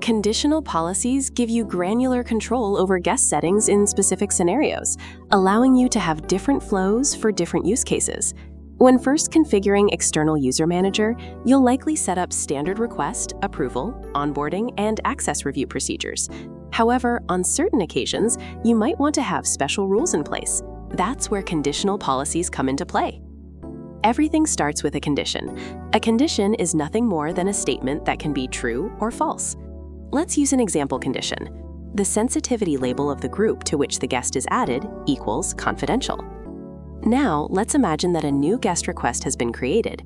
Conditional policies give you granular control over guest settings in specific scenarios, allowing you to have different flows for different use cases. When first configuring External User Manager, you'll likely set up standard request, approval, onboarding, and access review procedures. However, on certain occasions, you might want to have special rules in place. That's where conditional policies come into play. Everything starts with a condition. A condition is nothing more than a statement that can be true or false. Let's use an example condition. The sensitivity label of the group to which the guest is added equals confidential. Now, let's imagine that a new guest request has been created.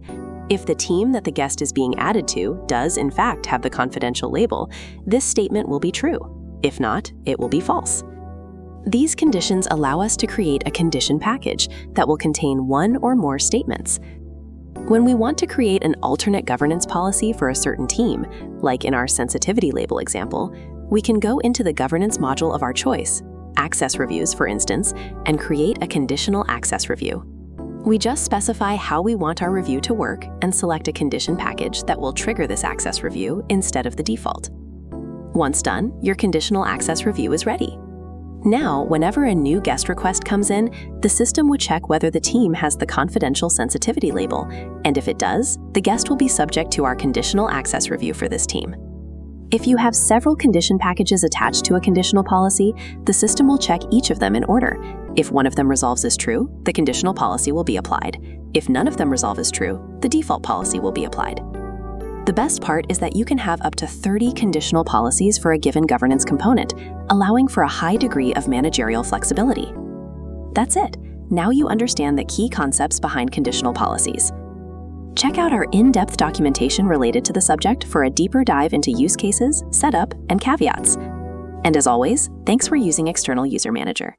If the team that the guest is being added to does in fact have the confidential label, this statement will be true. If not, it will be false. These conditions allow us to create a condition package that will contain one or more statements. When we want to create an alternate governance policy for a certain team, like in our sensitivity label example, we can go into the governance module of our choice, access reviews for instance, and create a conditional access review. We just specify how we want our review to work and select a condition package that will trigger this access review instead of the default. Once done, your conditional access review is ready. Now, whenever a new guest request comes in, the system would check whether the team has the confidential sensitivity label, and if it does, the guest will be subject to our conditional access review for this team. If you have several condition packages attached to a conditional policy, the system will check each of them in order. If one of them resolves as true, the conditional policy will be applied. If none of them resolve as true, the default policy will be applied. The best part is that you can have up to 30 conditional policies for a given governance component, allowing for a high degree of managerial flexibility. That's it. Now you understand the key concepts behind conditional policies. Check out our in-depth documentation related to the subject for a deeper dive into use cases, setup, and caveats. And as always, thanks for using External User Manager.